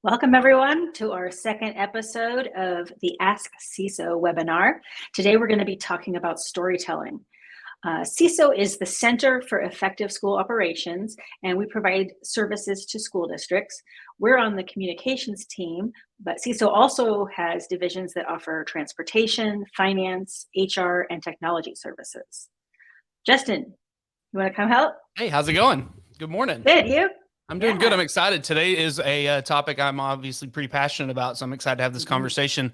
Welcome, everyone, to our second episode of the Ask CESO webinar. Today, we're going to be talking about storytelling. CESO is the Center for Effective School Operations, and we provide services to school districts. We're on the communications team, but CESO also has divisions that offer transportation, finance, HR, and technology services. Justin, you want to come help? Hey, how's it going? Good morning. Good, you? I'm doing good. I'm excited. Today is a topic I'm obviously pretty passionate about, so I'm excited to have this conversation.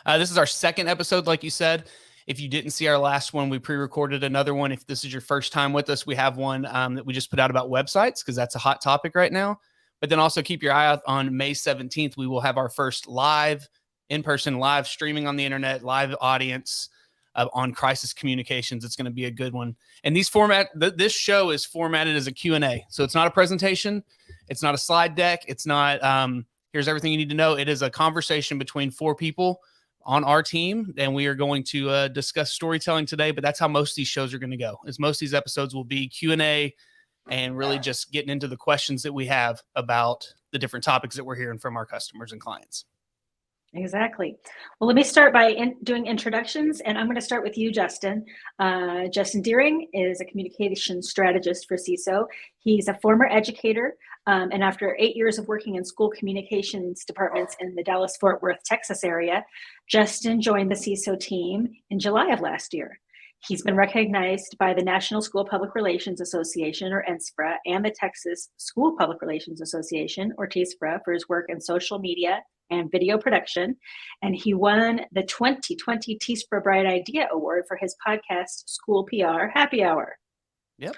This is our second episode, like you said. If you didn't see our last one, we pre-recorded another one. If this is your first time with us, we have one that we just put out about websites because that's a hot topic right now. But then also keep your eye out on May 17th. We will have our first live, in-person, live streaming on the internet, live audience on crisis communications. It's going to be a good one. And this show is formatted as a Q&A. So it's not a presentation. It's not a slide deck. It's not, here's everything you need to know. It is a conversation between four people on our team. And we are going to discuss storytelling today, but that's how most of these shows are going to go. Is most of these episodes will be Q&A and really just getting into the questions that we have about the different topics that we're hearing from our customers and clients. Exactly. Well, let me start by doing introductions, and I'm going to start with you, Justin. Justin Deering is a communication strategist for CESO. He's a former educator, and after 8 years of working in school communications departments in the Dallas-Fort Worth, Texas area, Justin joined the CESO team in July of last year. He's been recognized by the National School Public Relations Association, or NSPRA, and the Texas School Public Relations Association, or TSPRA, for his work in social media and video production. And he won the 2020 TSPRA Bright Idea Award for his podcast, SchoolPR Happy Hour. Yep.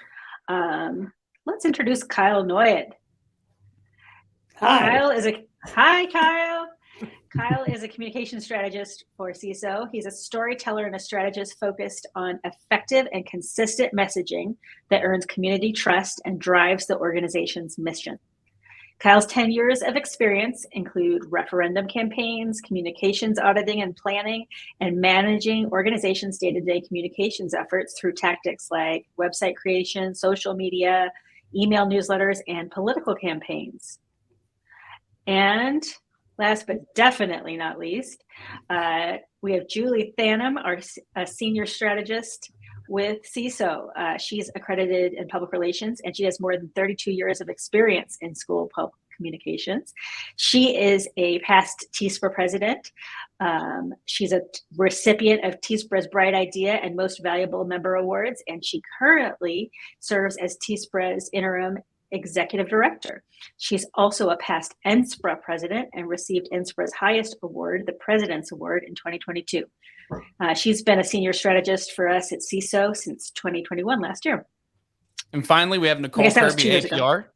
Let's introduce Kyle Noyed. Hi. Hi, Kyle. Kyle is a communication strategist for CESO. He's a storyteller and a strategist focused on effective and consistent messaging that earns community trust and drives the organization's mission. Kyle's 10 years of experience include referendum campaigns, communications auditing and planning, and managing organizations' day-to-day communications efforts through tactics like website creation, social media, email newsletters, and political campaigns. And last but definitely not least, we have Julie Thanum, our senior strategist with CESO. She's accredited in public relations, and she has more than 32 years of experience in school public communications. She is a past TSPRA president. She's a recipient of TSPRA's Bright Idea and Most Valuable Member Awards, and she currently serves as TSPRA's interim executive director. She's also a past NSPRA president and received NSPRA's highest award, the President's Award, in 2022. She's been a senior strategist for us at CESO since 2021, last year. And finally, we have Nicole Kirby, APR.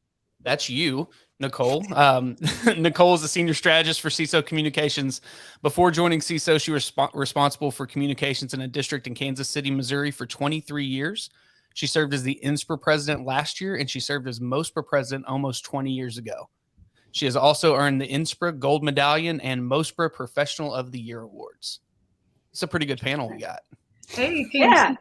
That's you, Nicole. Nicole is a senior strategist for CESO Communications. Before joining CESO, she was responsible for communications in a district in Kansas City, Missouri for 23 years. She served as the NSPRA president last year, and she served as MOSPRA president almost 20 years ago. She has also earned the NSPRA Gold Medallion and MOSPRA Professional of the Year awards. It's a pretty good panel we got. Hey, yeah.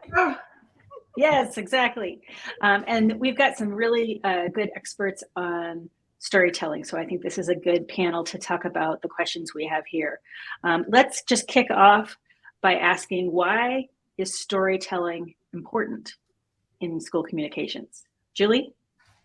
Yes, exactly. And we've got some really good experts on storytelling. So I think this is a good panel to talk about the questions we have here. Let's just kick off by asking, why is storytelling important in school communications? Julie?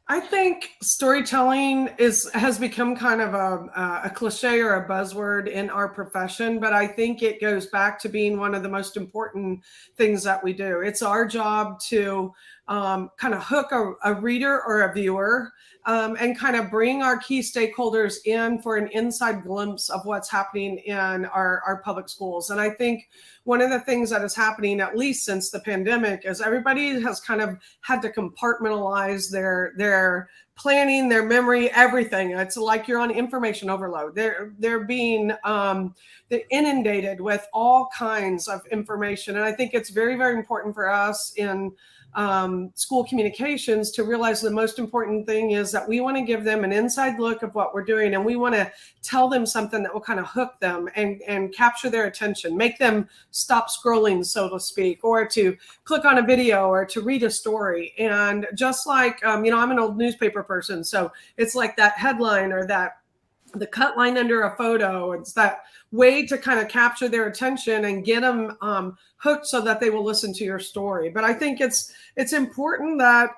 I think storytelling has become kind of a cliche or a buzzword in our profession, but I think it goes back to being one of the most important things that we do. It's our job to kind of hook a reader or a viewer and kind of bring our key stakeholders in for an inside glimpse of what's happening in our public schools. And I think one of the things that is happening, at least since the pandemic, is everybody has kind of had to compartmentalize their planning, their memory, everything. It's like you're on information overload. They're being they're inundated with all kinds of information. And I think it's very, very important for us in school communications to realize the most important thing is that we want to give them an inside look of what we're doing, and we want to tell them something that will kind of hook them and capture their attention, make them stop scrolling, so to speak, or to click on a video or to read a story. And just like I'm an old newspaper person, so it's like that headline or that the cut line under a photo. It's that way to kind of capture their attention and get them hooked so that they will listen to your story. But I think it's important that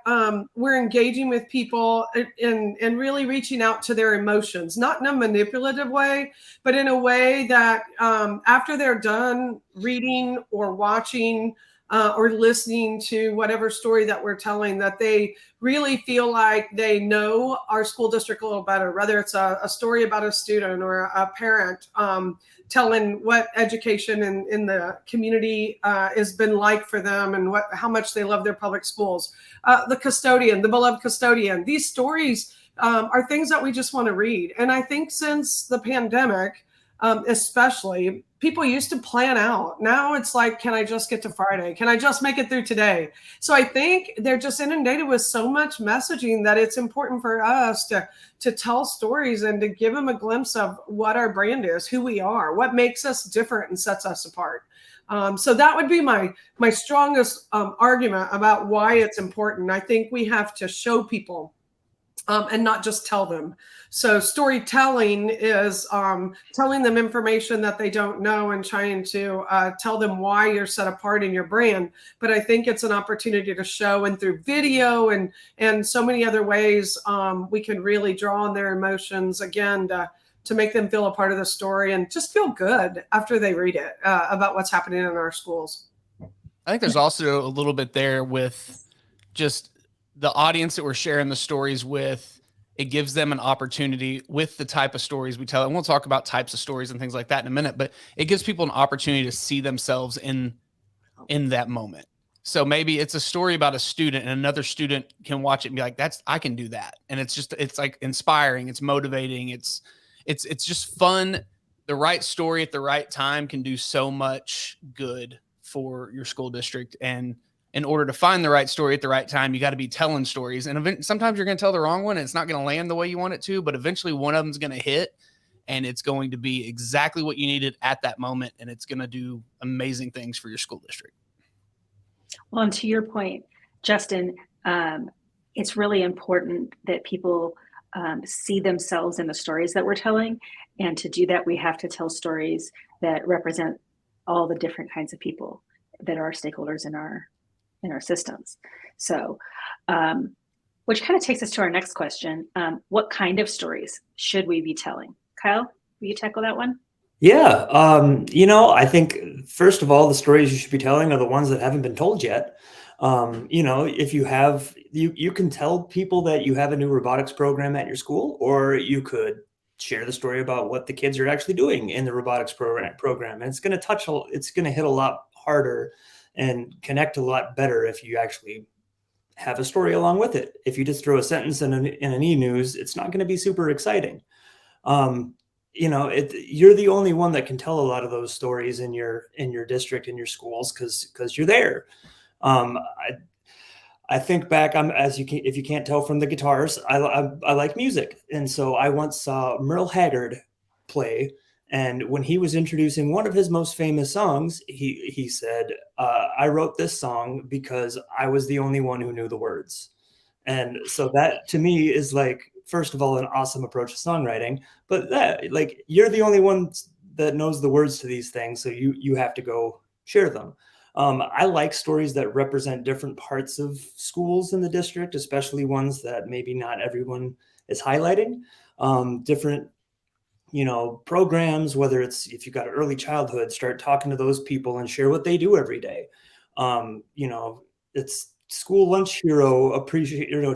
we're engaging with people and really reaching out to their emotions, not in a manipulative way, but in a way that after they're done reading or watching or listening to whatever story that we're telling, that they really feel like they know our school district a little better, whether it's a story about a student or a parent telling what education in the community has been like for them and how much they love their public schools. The custodian, the beloved custodian. These stories are things that we just want to read. And I think since the pandemic, especially, people used to plan out. Now it's like, can I just get to Friday? Can I just make it through today? So I think they're just inundated with so much messaging that it's important for us to tell stories and to give them a glimpse of what our brand is, who we are, what makes us different and sets us apart. So that would be my strongest argument about why it's important. I think we have to show people and not just tell them. So storytelling is telling them information that they don't know and trying to tell them why you're set apart in your brand. But I think it's an opportunity to show, and through video and so many other ways, we can really draw on their emotions again to make them feel a part of the story and just feel good after they read it about what's happening in our schools. I think there's also a little bit there with just the audience that we're sharing the stories with. It gives them an opportunity with the type of stories we tell. And we'll talk about types of stories and things like that in a minute, but it gives people an opportunity to see themselves in that moment. So maybe it's a story about a student and another student can watch it and be like, I can do that. And it's like inspiring. It's motivating. It's just fun. The right story at the right time can do so much good for your school district. And in order to find the right story at the right time, you got to be telling stories. And sometimes you're going to tell the wrong one and it's not going to land the way you want it to, but eventually one of them's going to hit and it's going to be exactly what you needed at that moment. And it's going to do amazing things for your school district. Well, and to your point, Justin, it's really important that people see themselves in the stories that we're telling. And to do that, we have to tell stories that represent all the different kinds of people that are stakeholders in our systems. So, which kind of takes us to our next question. What kind of stories should we be telling? Kyle, will you tackle that one? Yeah. I think first of all, the stories you should be telling are the ones that haven't been told yet. If you have, you can tell people that you have a new robotics program at your school, or you could share the story about what the kids are actually doing in the robotics program. And it's going to hit a lot harder and connect a lot better if you actually have a story along with it. If you just throw a sentence in an e-news, it's not going to be super exciting. You're the only one that can tell a lot of those stories in your district, in your schools, because you're there. I think back, if you can't tell from the guitars, I like music. And so I once saw Merle Haggard play. And when he was introducing one of his most famous songs, he said, I wrote this song because I was the only one who knew the words. And so that to me is like, first of all, an awesome approach to songwriting, but you're the only one that knows the words to these things. So you have to go share them. I like stories that represent different parts of schools in the district, especially ones that maybe not everyone is highlighting. Different programs, whether it's, if you've got an early childhood, start talking to those people and share what they do every day. It's school lunch hero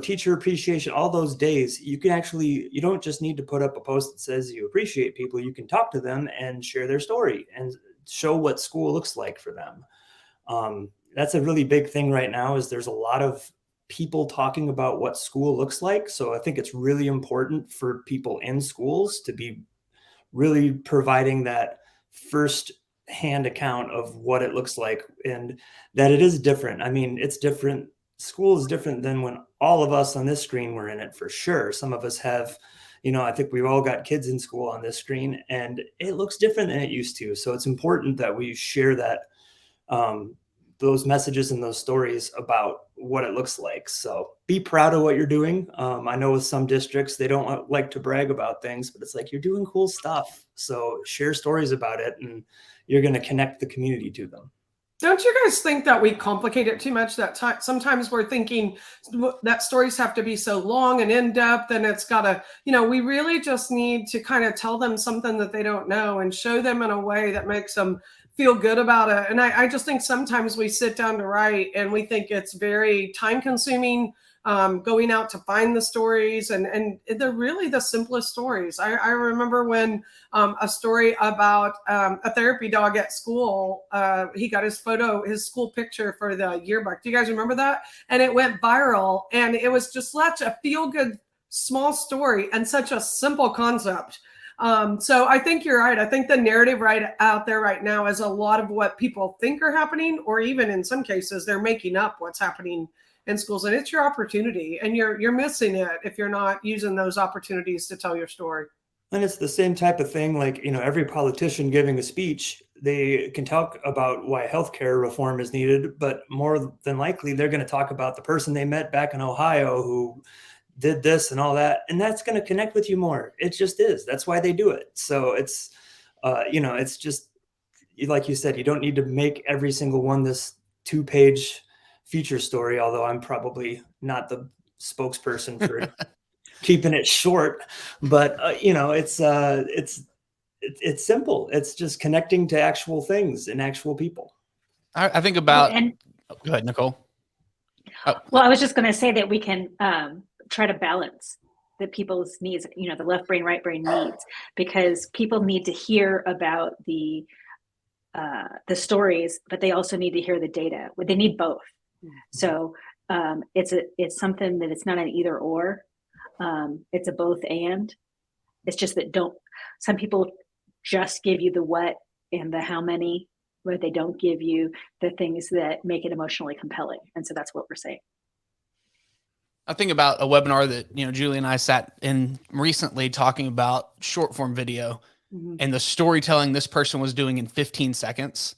teacher appreciation, all those days. You don't just need to put up a post that says you appreciate people. You can talk to them and share their story and show what school looks like for them. That's a really big thing right now, is there's a lot of people talking about what school looks like. So I think it's really important for people in schools to be really providing that first hand account of what it looks like, and that it is different. I mean, it's different. School is different than when all of us on this screen were in it, for sure. Some of us have, I think we've all got kids in school on this screen, and it looks different than it used to. So it's important that we share that those messages and those stories about what it looks like. So be proud of what you're doing. I know with some districts, they don't like to brag about things, but it's like, you're doing cool stuff. So share stories about it, and you're going to connect the community to them. Don't you guys think that we complicate it too much? That sometimes we're thinking that stories have to be so long and in depth, and it's got to, we really just need to kind of tell them something that they don't know and show them in a way that makes them feel good about it. And I just think sometimes we sit down to write and we think it's very time consuming, going out to find the stories, and they're really the simplest stories. I remember when a story about a therapy dog at school, he got his school picture for the yearbook. Do you guys remember that? And it went viral, and it was just such a feel-good small story and such a simple concept. So I think you're right. I think the narrative right out there right now is a lot of what people think are happening, or even in some cases, they're making up what's happening in schools, and it's your opportunity, and you're missing it if you're not using those opportunities to tell your story. And it's the same type of thing, like, every politician giving a speech, they can talk about why healthcare reform is needed, but more than likely they're going to talk about the person they met back in Ohio who did this and all that, and that's going to connect with you more. It just is. That's why they do it. So it's it's just like you said, you don't need to make every single one this 2-page feature story, although I'm probably not the spokesperson for keeping it short. But it's simple. It's just connecting to actual things and actual people. I think about. Go ahead, Nicole. Well, I was just going to say that we can try to balance the people's needs, the left brain, right brain needs, because people need to hear about the stories, but they also need to hear the data. They need both. So it's something that it's not an either or. It's a both and. It's just that some people just give you the what and the how many, but they don't give you the things that make it emotionally compelling. And so that's what we're saying. I think about a webinar that, Julie and I sat in recently talking about short form video, and the storytelling this person was doing in 15 seconds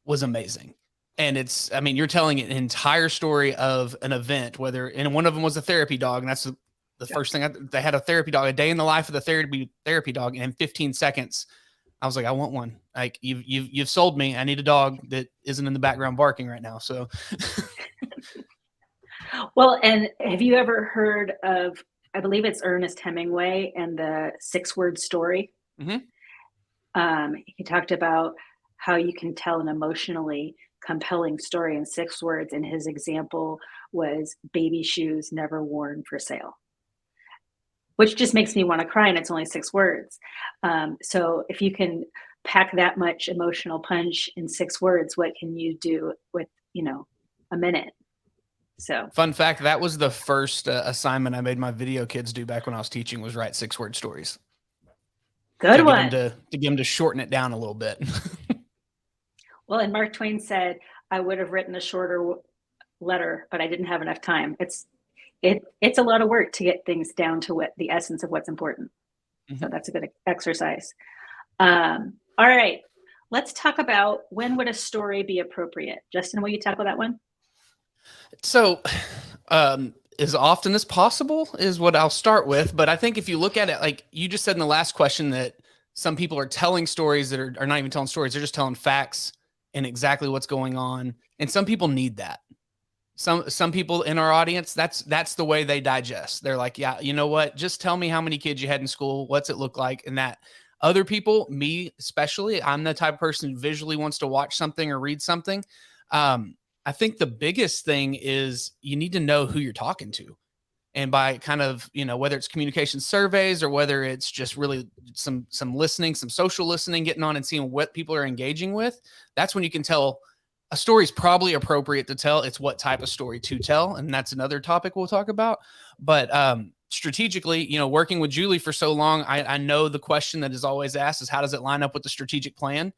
was amazing. And you're telling an entire story of an event, and one of them was a therapy dog. And that's the first thing they had a therapy dog, a day in the life of the therapy dog. And in 15 seconds, I was like, I want one. Like you've sold me. I need a dog that isn't in the background barking right now. So. Well, and have you ever heard of, I believe it's Ernest Hemingway and the 6-word story? Mm-hmm. He talked about how you can tell an emotionally compelling story in 6 words, and his example was baby shoes never worn for sale, which just makes me want to cry, and it's only 6 words. So if you can pack that much emotional punch in 6 words, what can you do with a minute? So fun fact, that was the first assignment I made my video kids do back when I was teaching, was write 6-word stories. Good one. To get them to shorten it down a little bit. Well, and Mark Twain said, I would have written a shorter letter, but I didn't have enough time. It's a lot of work to get things down to what the essence of what's important. Mm-hmm. So that's a good exercise. All right, let's talk about, when would a story be appropriate? Justin, will you tackle that one? So, as often as possible is what I'll start with. But I think if you look at it, like you just said in the last question, that some people are telling stories that are not even telling stories. They're just telling facts and exactly what's going on. And some people need that. Some people in our audience, that's the way they digest. They're like, yeah, you know what? Just tell me how many kids you had in school. What's it look like? And that. Other people, me especially, I'm the type of person who visually wants to watch something or read something. I think the biggest thing is you need to know who you're talking to. And by kind of, whether it's communication surveys or whether it's just really some listening, some social listening, getting on and seeing what people are engaging with, that's when you can tell a story is probably appropriate to tell. It's what type of story to tell. And that's another topic we'll talk about. But strategically, working with Julie for so long, I know the question that is always asked is, how does it line up with the strategic plan?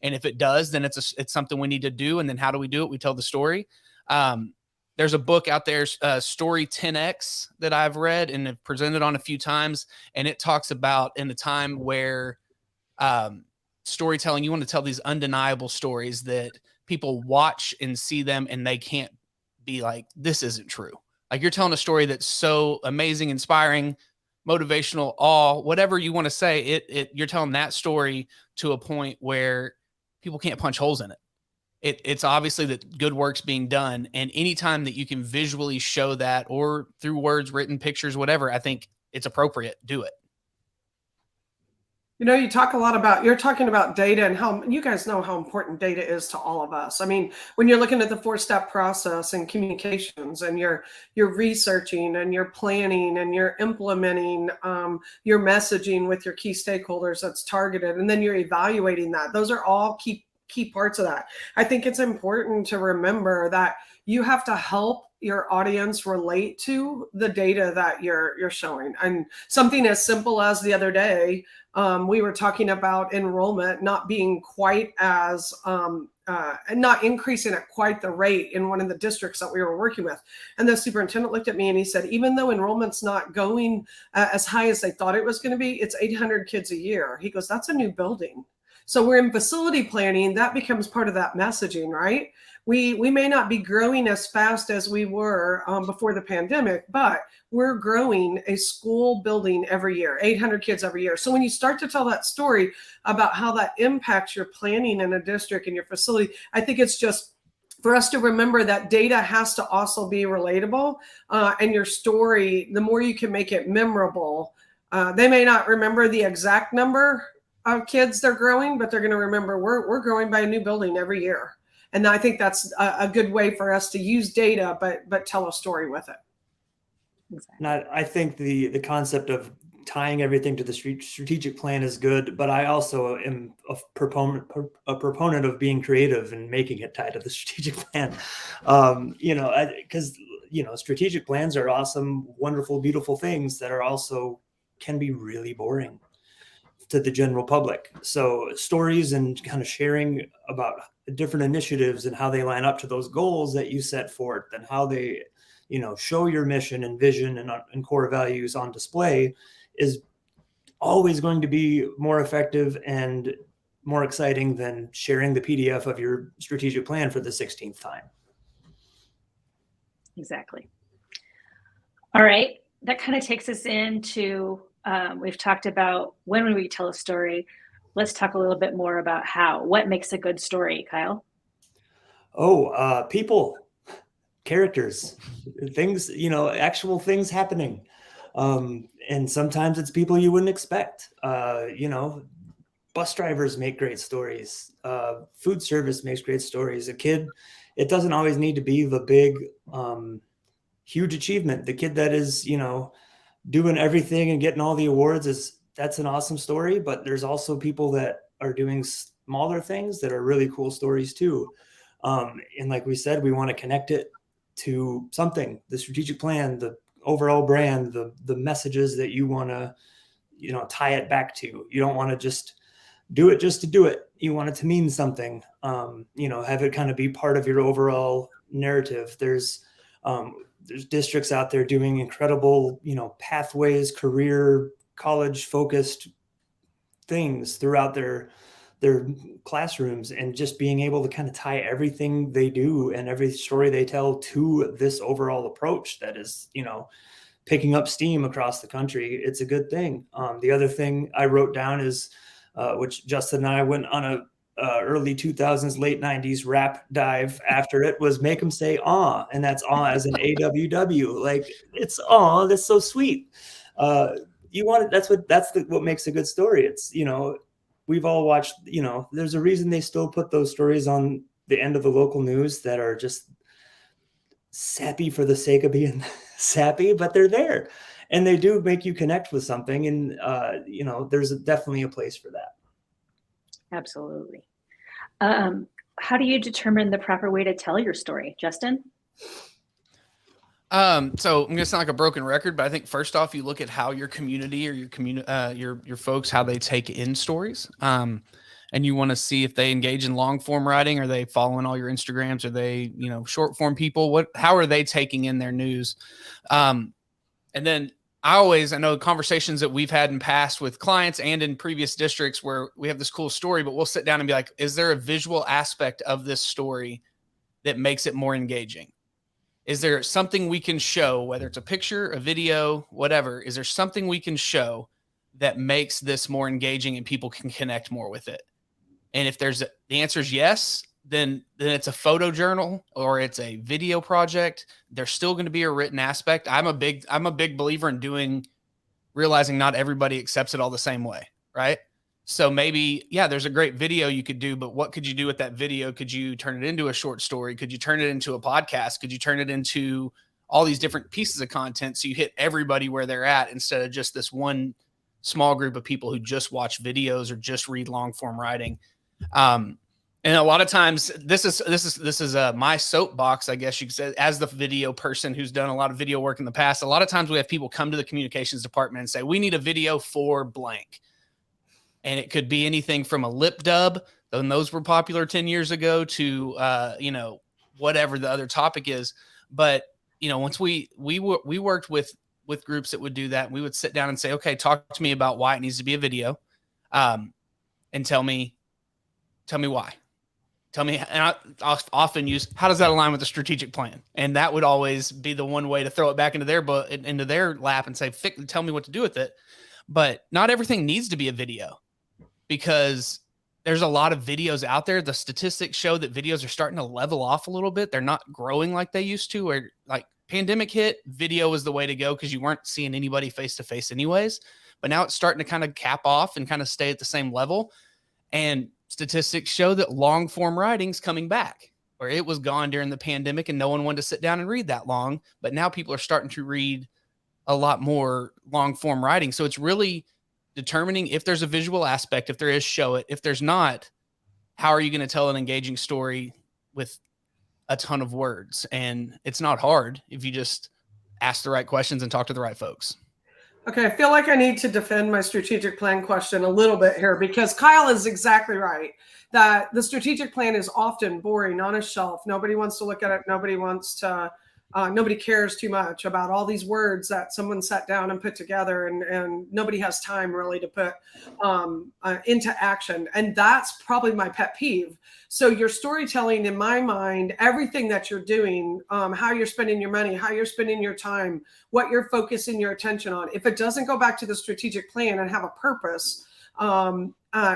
And if it does, then it's something we need to do. And then how do we do it? We tell the story. There's a book out there, Story 10X, that I've read and have presented on a few times. And it talks about in a time where storytelling, you want to tell these undeniable stories that people watch and see them and they can't be like, this isn't true. Like, you're telling a story that's so amazing, inspiring, motivational, awe, whatever you want to say, you're telling that story to a point where people can't punch holes in it. It's obviously that good work's being done. And anytime that you can visually show that, or through words, written, pictures, whatever, I think it's appropriate. Do it. You know, you talk a lot about, you're talking about data, and how you guys know how important data is to all of us. I mean, when you're looking at the 4-step process in communications, and you're researching and you're planning and you're implementing your messaging with your key stakeholders that's targeted, and then you're evaluating that. Those are all key parts of that. I think it's important to remember that you have to help your audience relate to the data that you're showing. And something as simple as the other day, we were talking about enrollment not being quite as not increasing at quite the rate in one of the districts that we were working with. And the superintendent looked at me and he said, even though enrollment's not going as high as they thought it was going to be, it's 800 kids a year. He goes, that's a new building. So we're in facility planning. That becomes part of that messaging, right? We may not be growing as fast as we were before the pandemic, but we're growing a school building every year, 800 kids every year. So when you start to tell that story about how that impacts your planning in a district and your facility, I think it's just for us to remember that data has to also be relatable, and your story, the more you can make it memorable, they may not remember the exact number of kids they're growing, but they're going to remember we're growing by a new building every year. And I think that's a good way for us to use data, but tell a story with it. Exactly. And I think the concept of tying everything to the strategic plan is good, but I also am a proponent of being creative and making it tied to the strategic plan. Because strategic plans are awesome, wonderful, beautiful things that are also can be really boring to the general public. So stories and kind of sharing about different initiatives and how they line up to those goals that you set forth, and how they, show your mission and vision and core values on display, is always going to be more effective and more exciting than sharing the PDF of your strategic plan for the 16th time. Exactly. All right. That kind of takes us into, we've talked about when we tell a story. Let's talk a little bit more about what makes a good story, Kyle. People, characters, things, actual things happening. And sometimes it's people you wouldn't expect. Bus drivers make great stories. Food service makes great stories. A kid, it doesn't always need to be the big, huge achievement. The kid that is, doing everything and getting all the awards, that's an awesome story. But there's also people that are doing smaller things that are really cool stories too. And like we said, we want to connect it to something, the strategic plan, the overall brand, the messages that you want to, tie it back to. You don't want to just do it just to do it. You want it to mean something, have it kind of be part of your overall narrative. There's districts out there doing incredible, pathways, career, college focused things throughout their classrooms, and just being able to kind of tie everything they do and every story they tell to this overall approach that is, picking up steam across the country. It's a good thing. The other thing I wrote down is, which Justin and I went on a early 2000s, late 90s rap dive after it, was make them say "aw," and that's "aw" as an AWW. Like, it's "aw," that's so sweet. You want it. That's what makes a good story. It's, we've all watched, there's a reason they still put those stories on the end of the local news that are just sappy for the sake of being sappy, but they're there and they do make you connect with something. And, there's definitely a place for that. Absolutely. How do you determine the proper way to tell your story, Justin? So I'm going to sound like a broken record, but I think first off, you look at how your community or your folks, how they take in stories. And you want to see if they engage in long form writing. Are they following all your Instagrams? Are they, short form people? How are they taking in their news? And then I know conversations that we've had in past with clients and in previous districts where we have this cool story, but we'll sit down and be like, is there a visual aspect of this story that makes it more engaging? Is there something we can show, whether it's a picture, a video, whatever? Is there something we can show that makes this more engaging and people can connect more with it? And if the answer is yes, then it's a photo journal or it's a video project. There's still going to be a written aspect. I'm a big believer in realizing not everybody accepts it all the same way, right? So maybe, yeah, there's a great video you could do, but what could you do with that video? Could you turn it into a short story? Could you turn it into a podcast? Could you turn it into all these different pieces of content so you hit everybody where they're at instead of just this one small group of people who just watch videos or just read long form writing? And a lot of times this is my soapbox, I guess you could say, as the video person who's done a lot of video work in the past. A lot of times we have people come to the communications department and say, we need a video for blank. And it could be anything from a lip dub, and those were popular 10 years ago, to, whatever the other topic is. But, once we worked with groups that would do that, we would sit down and say, okay, talk to me about why it needs to be a video. And tell me why. Tell me, and I'll often use, how does that align with the strategic plan? And that would always be the one way to throw it back into their lap and say, tell me what to do with it. But not everything needs to be a video, because there's a lot of videos out there. The statistics show that videos are starting to level off a little bit. They're not growing like they used to, where like pandemic hit, video was the way to go because you weren't seeing anybody face to face anyways. But now it's starting to kind of cap off and kind of stay at the same level. And statistics show that long form writing's coming back, where it was gone during the pandemic and no one wanted to sit down and read that long. But now people are starting to read a lot more long form writing. So it's really determining if there's a visual aspect. If there is, show it. If there's not, how are you going to tell an engaging story with a ton of words? And it's not hard if you just ask the right questions and talk to the right folks. Okay, I feel like I need to defend my strategic plan question a little bit here, because Kyle is exactly right that the strategic plan is often boring, on a shelf. Nobody wants to look at it. Nobody cares too much about all these words that someone sat down and put together, and nobody has time really to put into action. And that's probably my pet peeve. So your storytelling, in my mind, everything that you're doing, how you're spending your money, how you're spending your time, what you're focusing your attention on, if it doesn't go back to the strategic plan and have a purpose,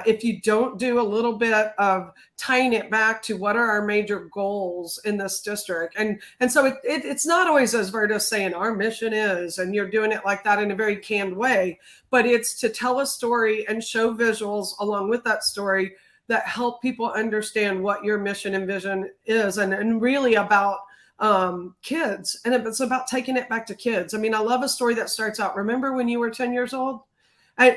if you don't do a little bit of tying it back to what are our major goals in this district. And so it's not always as Verda's saying our mission is, and you're doing it like that in a very canned way, but it's to tell a story and show visuals along with that story that help people understand what your mission and vision is, and really about kids. And it's about taking it back to kids. I mean, I love a story that starts out, remember when you were 10 years old?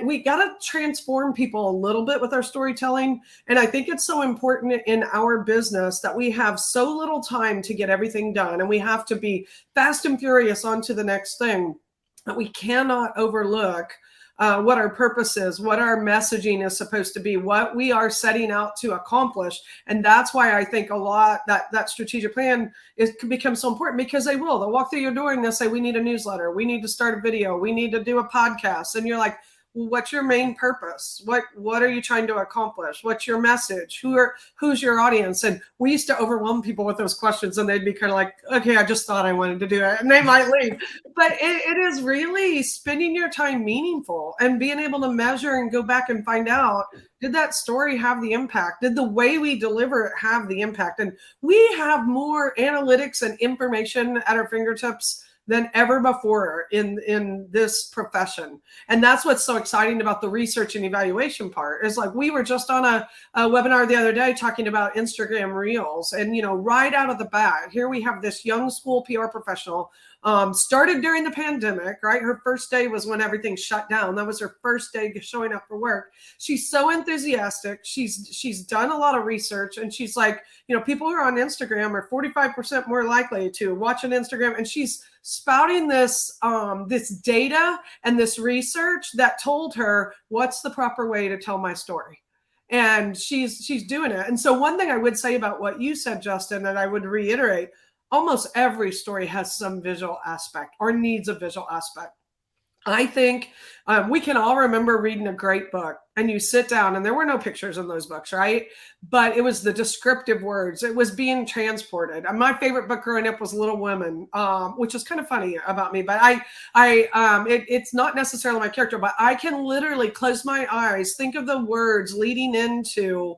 We got to transform people a little bit with our storytelling. And I think it's so important in our business that we have so little time to get everything done. And we have to be fast and furious on to the next thing, that we cannot overlook what our purpose is, what our messaging is supposed to be, what we are setting out to accomplish. And that's why I think a lot that strategic plan can become so important, because they'll walk through your door and they'll say, we need a newsletter, we need to start a video, we need to do a podcast. And you're like, what's your main purpose? What are you trying to accomplish? What's your message? Who's your audience? And we used to overwhelm people with those questions, and they'd be kind of like, okay, I just thought I wanted to do it, and they might leave. But it is really spending your time meaningful and being able to measure and go back and find out, did that story have the impact? Did the way we deliver it have the impact? And we have more analytics and information at our fingertips than ever before in this profession. And that's what's so exciting about the research and evaluation part. Is like, we were just on a webinar the other day talking about Instagram Reels, and right out of the bat, here we have this young school PR professional, started during the pandemic, right? Her first day was when everything shut down. That was her first day showing up for work. She's so enthusiastic. She's done a lot of research, and she's like, people who are on Instagram are 45% more likely to watch an Instagram. And she's spouting this data and this research that told her what's the proper way to tell my story. And she's doing it. And so one thing I would say about what you said, Justin, that I would reiterate, almost every story has some visual aspect or needs a visual aspect. I think we can all remember reading a great book, and you sit down, and there were no pictures in those books, right? But it was the descriptive words. It was being transported. My favorite book growing up was Little Women, which is kind of funny about me. But it's not necessarily my character, but I can literally close my eyes, think of the words leading into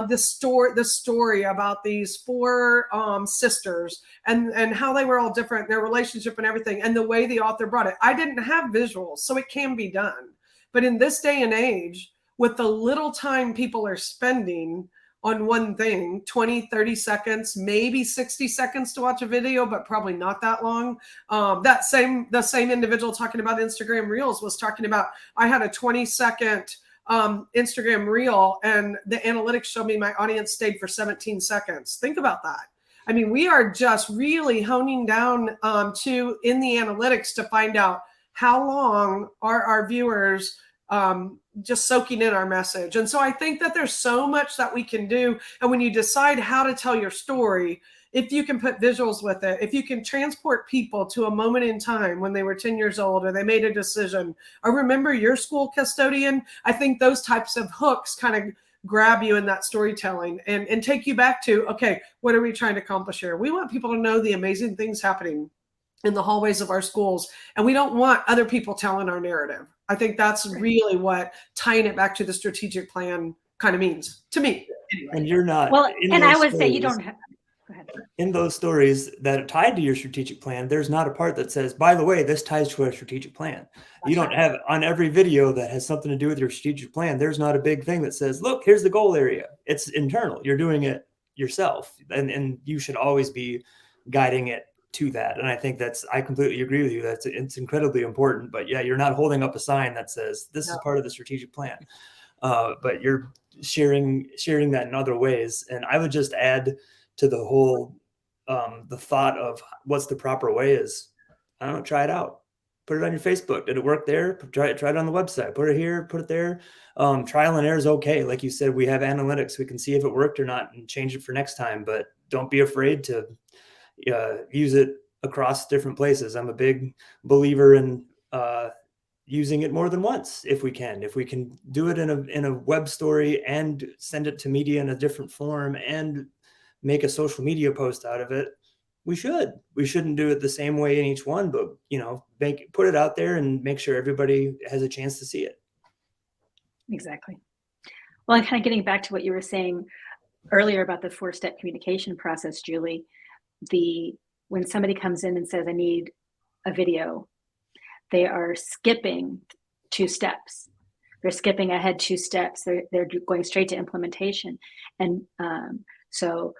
the story about these four sisters and how they were all different, their relationship and everything, and the way the author brought it. I didn't have visuals, so it can be done. But in this day and age, with the little time people are spending on one thing, 20, 30 seconds, maybe 60 seconds to watch a video, but probably not that long. The same individual talking about Instagram Reels was talking about, I had a 20-second Instagram reel, and the analytics showed me my audience stayed for 17 seconds. Think about that. I mean, we are just really honing down in the analytics to find out how long are our viewers just soaking in our message. And so I think that there's so much that we can do. And when you decide how to tell your story, if you can put visuals with it, if you can transport people to a moment in time when they were 10 years old or they made a decision, or remember your school custodian, I think those types of hooks kind of grab you in that storytelling and take you back to, okay, what are we trying to accomplish here? We want people to know the amazing things happening in the hallways of our schools, and we don't want other people telling our narrative. I think that's really what tying it back to the strategic plan kind of means to me. Anyway. And you're not. Well, and I would say you don't have. Go ahead. In those stories that are tied to your strategic plan, there's not a part that says, by the way, this ties to our strategic plan. You don't have on every video that has something to do with your strategic plan. There's not a big thing that says, look, here's the goal area. It's internal. You're doing it yourself. And you should always be guiding it to that. And I think I completely agree with you. It's incredibly important. But yeah, you're not holding up a sign that says this is part of the strategic plan. But you're sharing that in other ways. And I would just add to the whole, the thought of what's the proper way is, I don't know, try it out. Put it on your Facebook. Did it work there? Try it on the website. Put it here, put it there. Trial and error is okay. Like you said, we have analytics. We can see if it worked or not and change it for next time. But don't be afraid to use it across different places. I'm a big believer in using it more than once if we can. If we can do it in a web story and send it to media in a different form and make a social media post out of it, we shouldn't do it the same way in each one, but put it out there and make sure everybody has a chance to see it. Exactly. Well, and kind of getting back to what you were saying earlier about the 4-step communication process, Julie, when somebody comes in and says, I need a video, they are skipping 2 steps. They're skipping ahead 2 steps. They're going straight to implementation. And so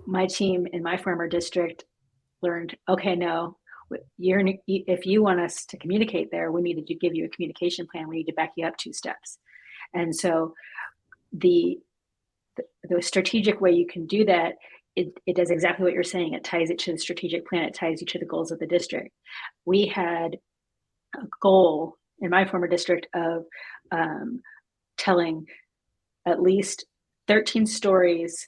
my team in my former district learned, okay, no, if you want us to communicate there, we need to give you a communication plan. We need to back you up 2 steps. And so the strategic way you can do that, it does exactly what you're saying. It ties it to the strategic plan. It ties you to the goals of the district. We had a goal in my former district of telling at least 13 stories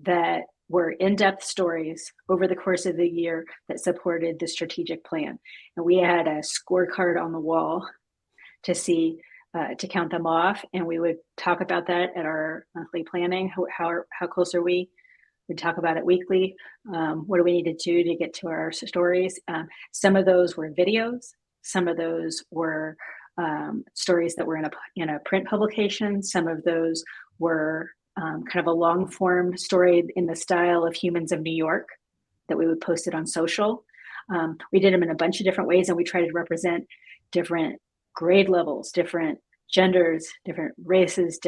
that were in-depth stories over the course of the year that supported the strategic plan. And we had a scorecard on the wall to count them off. And we would talk about that at our monthly planning. How close are we? We'd talk about it weekly. What do we need to do to get to our stories? Some of those were videos. Some of those were stories that were in a print publication. Some of those were kind of a long form story in the style of Humans of New York that we would post it on social. We did them in a bunch of different ways, and we tried to represent different grade levels, different genders, different races,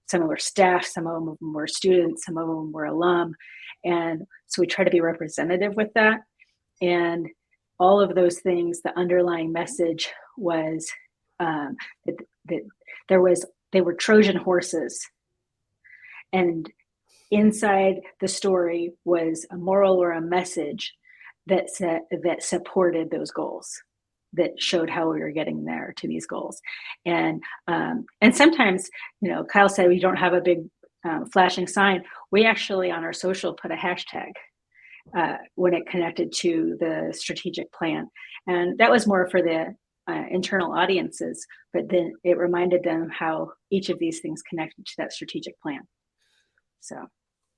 some of them were staff, some of them were students, some of them were alum. And so we try to be representative with that. And all of those things, the underlying message was that they were Trojan horses. And inside the story was a moral or a message that supported those goals, that showed how we were getting there to these goals. And sometimes, Kyle said we don't have a big flashing sign. We actually on our social put a hashtag when it connected to the strategic plan. And that was more for the internal audiences, but then it reminded them how each of these things connected to that strategic plan. So.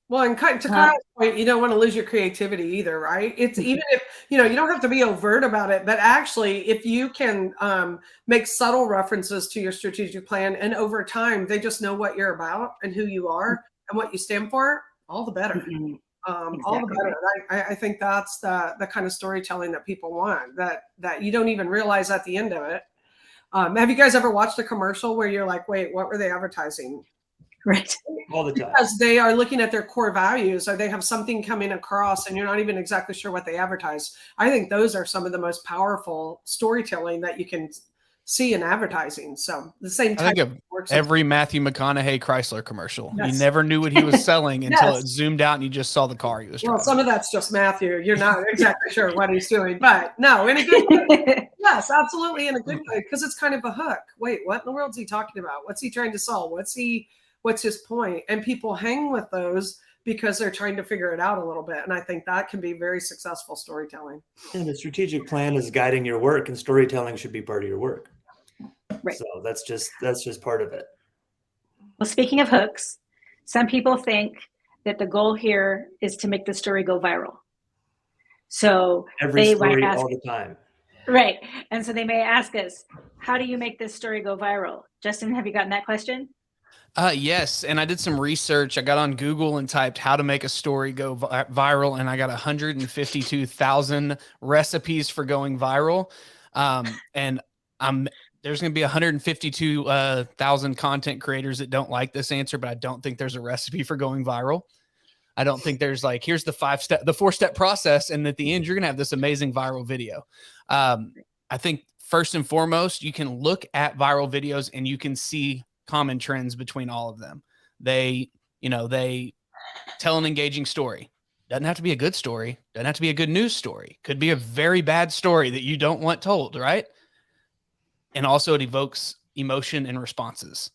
Well, and to Kyle's point, you don't want to lose your creativity either, right? It's even if, you don't have to be overt about it, but actually if you can make subtle references to your strategic plan, and over time, they just know what you're about and who you are and what you stand for, all the better. Exactly. All the better. I think that's the kind of storytelling that people want, that you don't even realize at the end of it. Have you guys ever watched a commercial where you're like, wait, what were they advertising? Right. All the time. Because they are looking at their core values, or they have something coming across and you're not even exactly sure what they advertise. I think those are some of the most powerful storytelling that you can see in advertising. So the same type I think of every Matthew McConaughey Chrysler commercial. Yes. You never knew what he was selling until Yes. it zoomed out and you just saw the car he was driving. Well, some of that's just Matthew. You're not exactly sure what he's doing, but no, in a good way. Yes, absolutely in a good way, because it's kind of a hook. Wait, what in the world is he talking about? What's he trying to solve? What's his point? And people hang with those because they're trying to figure it out a little bit. And I think that can be very successful storytelling. And the strategic plan is guiding your work, and storytelling should be part of your work. Right. So that's just part of it. Well, speaking of hooks, some people think that the goal here is to make the story go viral. So Every story all the time. Right. And so they may ask us, how do you make this story go viral? Justin, have you gotten that question? Yes. And I did some research. I got on Google and typed how to make a story go viral. And I got 152,000 recipes for going viral. And there's going to be 152,000 content creators that don't like this answer, but I don't think there's a recipe for going viral. I don't think there's like, here's the 4-step process. And at the end, you're going to have this amazing viral video. I think first and foremost, you can look at viral videos and you can see common trends between all of them. They tell an engaging story. Doesn't have to be a good story. Doesn't have to be a good news story. Could be a very bad story that you don't want told, right? And also it evokes emotion and responses.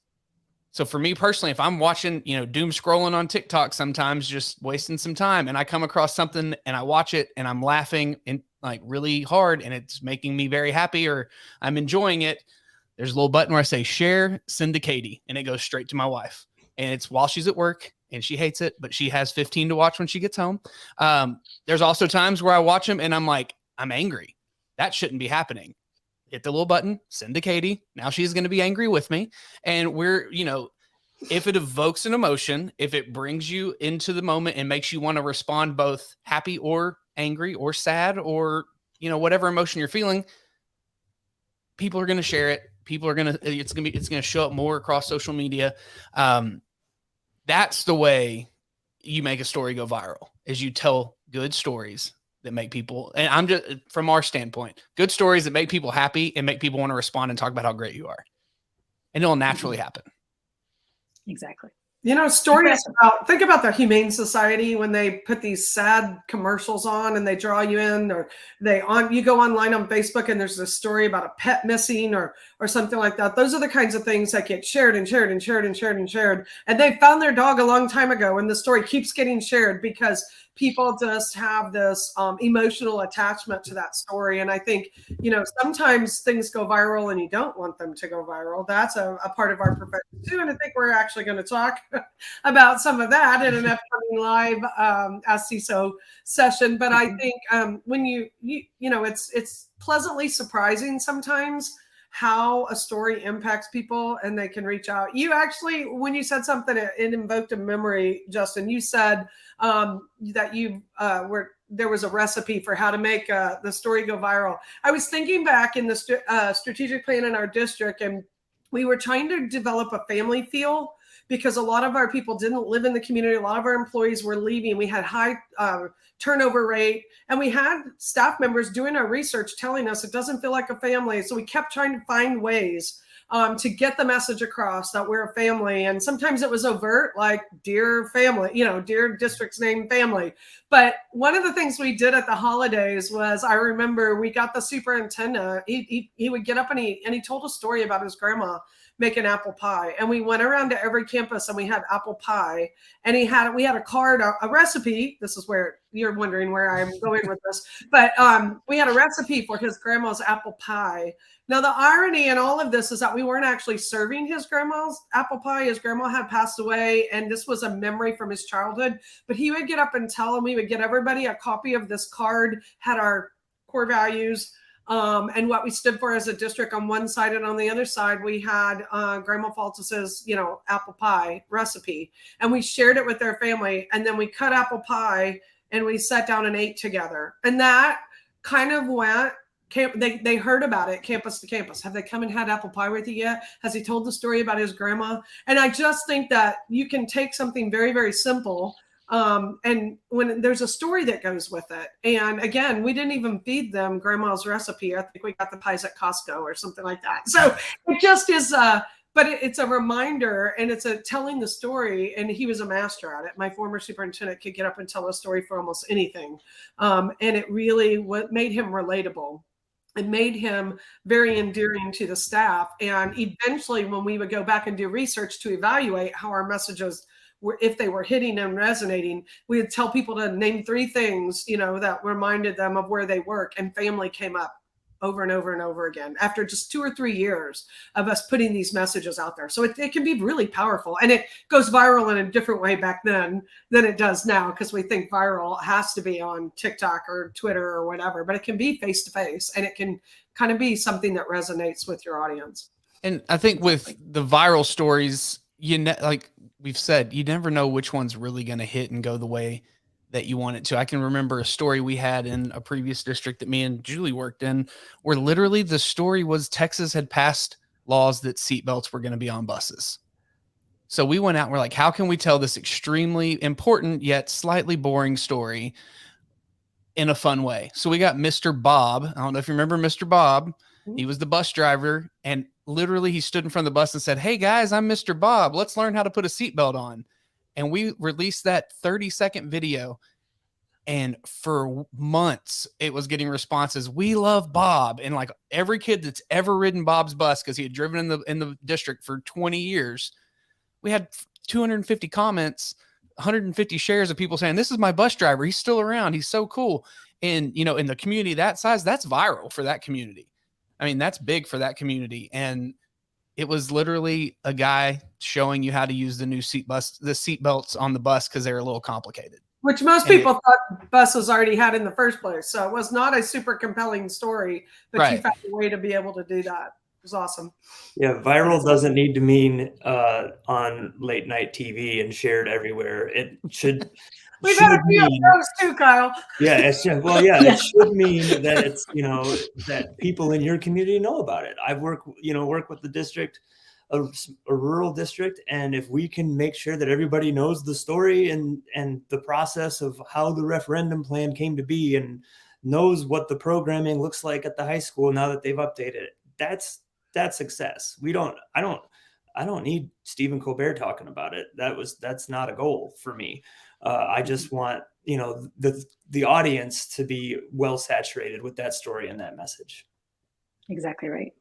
So for me personally, if I'm watching, doom scrolling on TikTok, sometimes just wasting some time, and I come across something and I watch it and I'm laughing and like really hard and it's making me very happy, or I'm enjoying it, there's a little button where I say share, send to Katie, and it goes straight to my wife. And it's while she's at work and she hates it, but she has 15 to watch when she gets home. There's also times where I watch them and I'm like, I'm angry. That shouldn't be happening. Hit the little button, send to Katie. Now she's going to be angry with me. And we're, if it evokes an emotion, if it brings you into the moment and makes you want to respond both happy or angry or sad or, whatever emotion you're feeling, people are going to share it. It's going to show up more across social media. That's the way you make a story go viral, is you tell good stories that make people, and I'm just, from our standpoint, good stories that make people happy and make people want to respond and talk about how great you are. And it'll naturally happen. Exactly. Stories think about the Humane Society when they put these sad commercials on and they draw you in, or you go online on Facebook and there's this story about a pet missing or something like that. Those are the kinds of things that get shared and shared and shared and shared and shared. And they found their dog a long time ago, and the story keeps getting shared because people just have this emotional attachment to that story. And I think, sometimes things go viral and you don't want them to go viral. That's a part of our profession too. And I think we're actually going to talk about some of that in an upcoming live Ask CESO session. But I think when it's pleasantly surprising sometimes how a story impacts people and they can reach out. You actually, when you said something, it invoked a memory, Justin. You said that there was a recipe for how to make the story go viral. I was thinking back in the strategic plan in our district, and we were trying to develop a family feel because a lot of our people didn't live in the community. A lot of our employees were leaving. We had high turnover rate, and we had staff members doing our research telling us it doesn't feel like a family. So we kept trying to find ways to get the message across that we're a family. And sometimes it was overt, like dear family, dear district's name family. But one of the things we did at the holidays was, I remember we got the superintendent, he would get up and he told a story about his grandma making apple pie. And we went around to every campus and we had apple pie. And we had a card, a recipe. This is where you're wondering where I'm going with this. But we had a recipe for his grandma's apple pie. Now, the irony in all of this is that we weren't actually serving his grandma's apple pie. His grandma had passed away, and this was a memory from his childhood. But he would get up and tell them, we would get everybody a copy of this card, had our core values, and what we stood for as a district on one side, and on the other side we had Grandma Faltus's, apple pie recipe, and we shared it with their family, and then we cut apple pie and we sat down and ate together. And that kind of went, they heard about it campus to campus. Have they come and had apple pie with you yet? Has he told the story about his grandma? And I just think that you can take something very, very simple, and when there's a story that goes with it. And again, we didn't even feed them grandma's recipe. I think we got the pies at Costco or something like that. So it just is, but it's a reminder, and it's a telling the story. And he was a master at it. My former superintendent could get up and tell a story for almost anything. And it really made him relatable. It made him very endearing to the staff. And eventually, when we would go back and do research to evaluate how our messages were, if they were hitting and resonating, we would tell people to name 3 things, that reminded them of where they work. And family came up over and over and over again after just 2 or 3 years of us putting these messages out there. So it can be really powerful, and it goes viral in a different way back then than it does now, because we think viral has to be on TikTok or Twitter or whatever, but it can be face to face, and it can kind of be something that resonates with your audience. And I think with the viral stories, like we've said, you never know which one's really going to hit and go the way that you want it to. I can remember a story we had in a previous district that me and Julie worked in, where literally the story was Texas had passed laws that seatbelts were going to be on buses. So we went out and we're like, how can we tell this extremely important yet slightly boring story in a fun way? So we got Mr. Bob. I don't know if you remember Mr. Bob. He was the bus driver, and literally he stood in front of the bus and said, "Hey guys, I'm Mr. Bob. Let's learn how to put a seatbelt on." And we released that 30-second video, and for months it was getting responses. "We love Bob." And like every kid that's ever ridden Bob's bus, because he had driven in the district for 20 years, we had 250 comments, 150 shares of people saying, "This is my bus driver. He's still around. He's so cool." And, in the community that size, that's viral for that community. I mean, that's big for that community. And it was literally a guy showing you how to use the new seat belts on the bus, because they're a little complicated. Which most people thought buses already had in the first place. So it was not a super compelling story, but you found a way to be able to do that. It was awesome. Yeah, viral doesn't need to mean on late night TV and shared everywhere. It should. We've had a few of those too, Kyle. Yeah, it should mean that it's that people in your community know about it. I've work with the district, a rural district, and if we can make sure that everybody knows the story and the process of how the referendum plan came to be, and knows what the programming looks like at the high school now that they've updated it, that's success. I don't need Stephen Colbert talking about it. That's not a goal for me. I just want, the audience to be well saturated with that story and that message. Exactly right.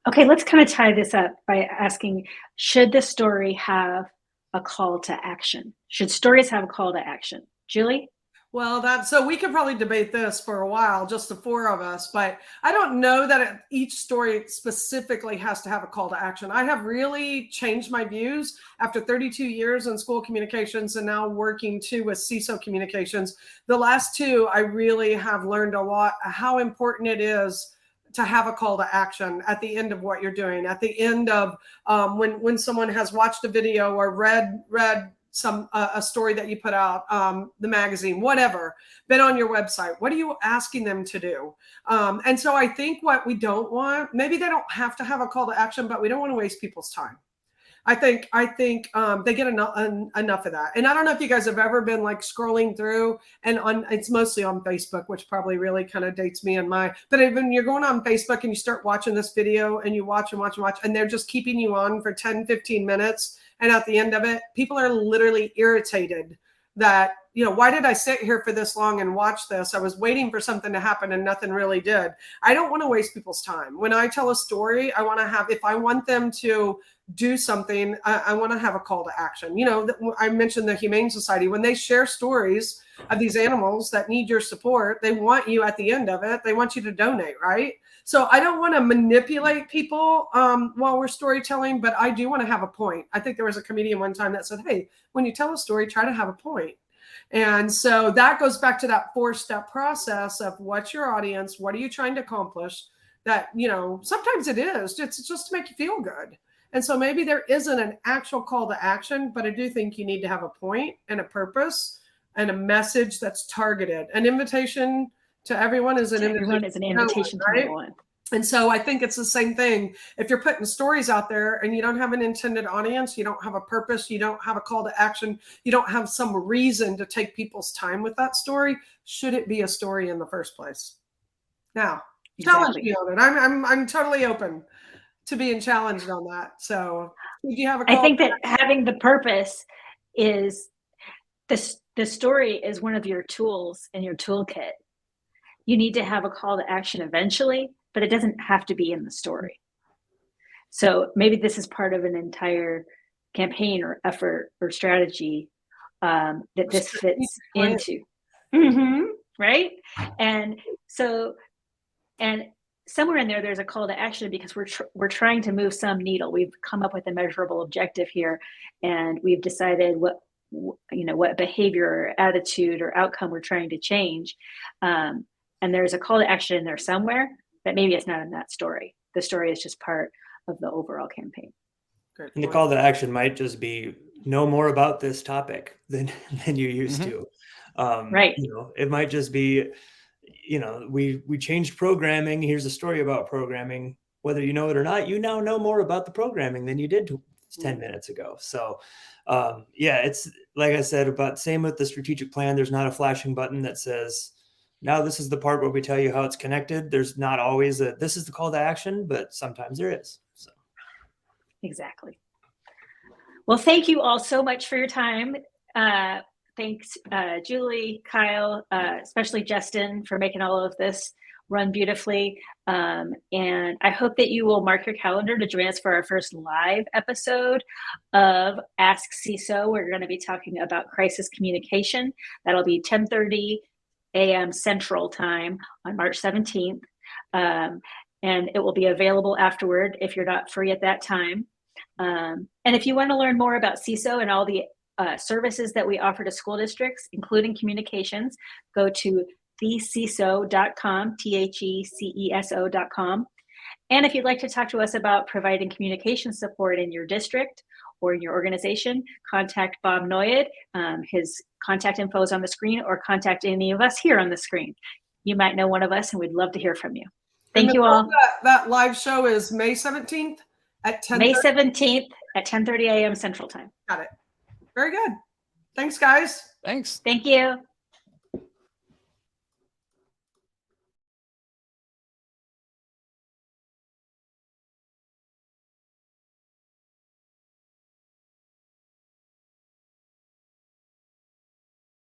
Okay, let's kind of tie this up by asking, should the story have a call to action? Should stories have a call to action? Julie? Well, so we could probably debate this for a while, just the 4 of us, but I don't know that each story specifically has to have a call to action. I have really changed my views after 32 years in school communications and now working too with CESO communications. The last 2, I really have learned a lot how important it is to have a call to action at the end of what you're doing, at the end of when someone has watched a video or read a story that you put out, the magazine, whatever, been on your website. What are you asking them to do? And so I think what we don't want, maybe they don't have to have a call to action, but we don't want to waste people's time. I think they get enough of that. And I don't know if you guys have ever been like scrolling through, and it's mostly on Facebook, which probably really kind of dates me and but when you're going on Facebook and you start watching this video and you watch and watch and watch, and they're just keeping you on for 10, 15 minutes. And at the end of it, people are literally irritated that, you know, why did I sit here for this long and watch this? I was waiting for something to happen and nothing really did. I don't want to waste people's time. When I tell a story, I want to have, if I want them to do something, I want to have a call to action. You know, I mentioned the Humane Society. When they share stories of these animals that need your support, they want you at the end of it. They want you to donate, right? So I don't want to manipulate people while we're storytelling, but I do want to have a point. I think there was a comedian one time that said, hey, when you tell a story, try to have a point. And so that goes back to that 4-step process of what's your audience? What are you trying to accomplish? That, you know, sometimes it's just to make you feel good. And so maybe there isn't an actual call to action, but I do think you need to have a point and a purpose and a message that's targeted. An invitation to everyone is an invitation to no one. And so I think it's the same thing. If you're putting stories out there and you don't have an intended audience, you don't have a purpose, you don't have a call to action, you don't have some reason to take people's time with that story, should it be a story in the first place? Now, challenge me on it. I'm totally open to being challenged on that. So did you have a call? I think that having the purpose is the story is one of your tools in your toolkit. You need to have a call to action eventually, but it doesn't have to be in the story. So maybe this is part of an entire campaign or effort or strategy that this fits into. Right? And so, and somewhere in there, there's a call to action because we're trying to move some needle. We've come up with a measurable objective here, and we've decided what behavior or attitude or outcome we're trying to change. And there's a call to action in there somewhere, but maybe it's not in that story. The story is just part of the overall campaign. And the call to action might just be know more about this topic than you used to. Right. You know, it might just be, you know, we changed programming. Here's a story about programming. Whether you know it or not, you now know more about the programming than you did 10 minutes ago. So yeah, it's like I said, about same with the strategic plan. There's not a flashing button that says, now this is the part where we tell you how it's connected. There's not always this is the call to action, but sometimes there is. So. Exactly. Well, thank you all so much for your time. Thanks, Julie, Kyle, especially Justin, for making all of this run beautifully. And I hope that you will mark your calendar to join us for our first live episode of Ask CESO. We're going to be talking about crisis communication. That'll be 10:30 a.m. Central Time on March 17th. And it will be available afterward if you're not free at that time. And if you want to learn more about CESO and all the services that we offer to school districts, including communications, go to theceso.com, THECESO.com. And if you'd like to talk to us about providing communication support in your district or in your organization, contact Bob Noyed. His contact info is on the screen, or contact any of us here on the screen. You might know one of us, and we'd love to hear from you. Thank you all. That live show is May 17th at 10:30. May 17th at 10:30 a.m. Central Time. Got it. Very good. Thanks, guys. Thanks. Thank you.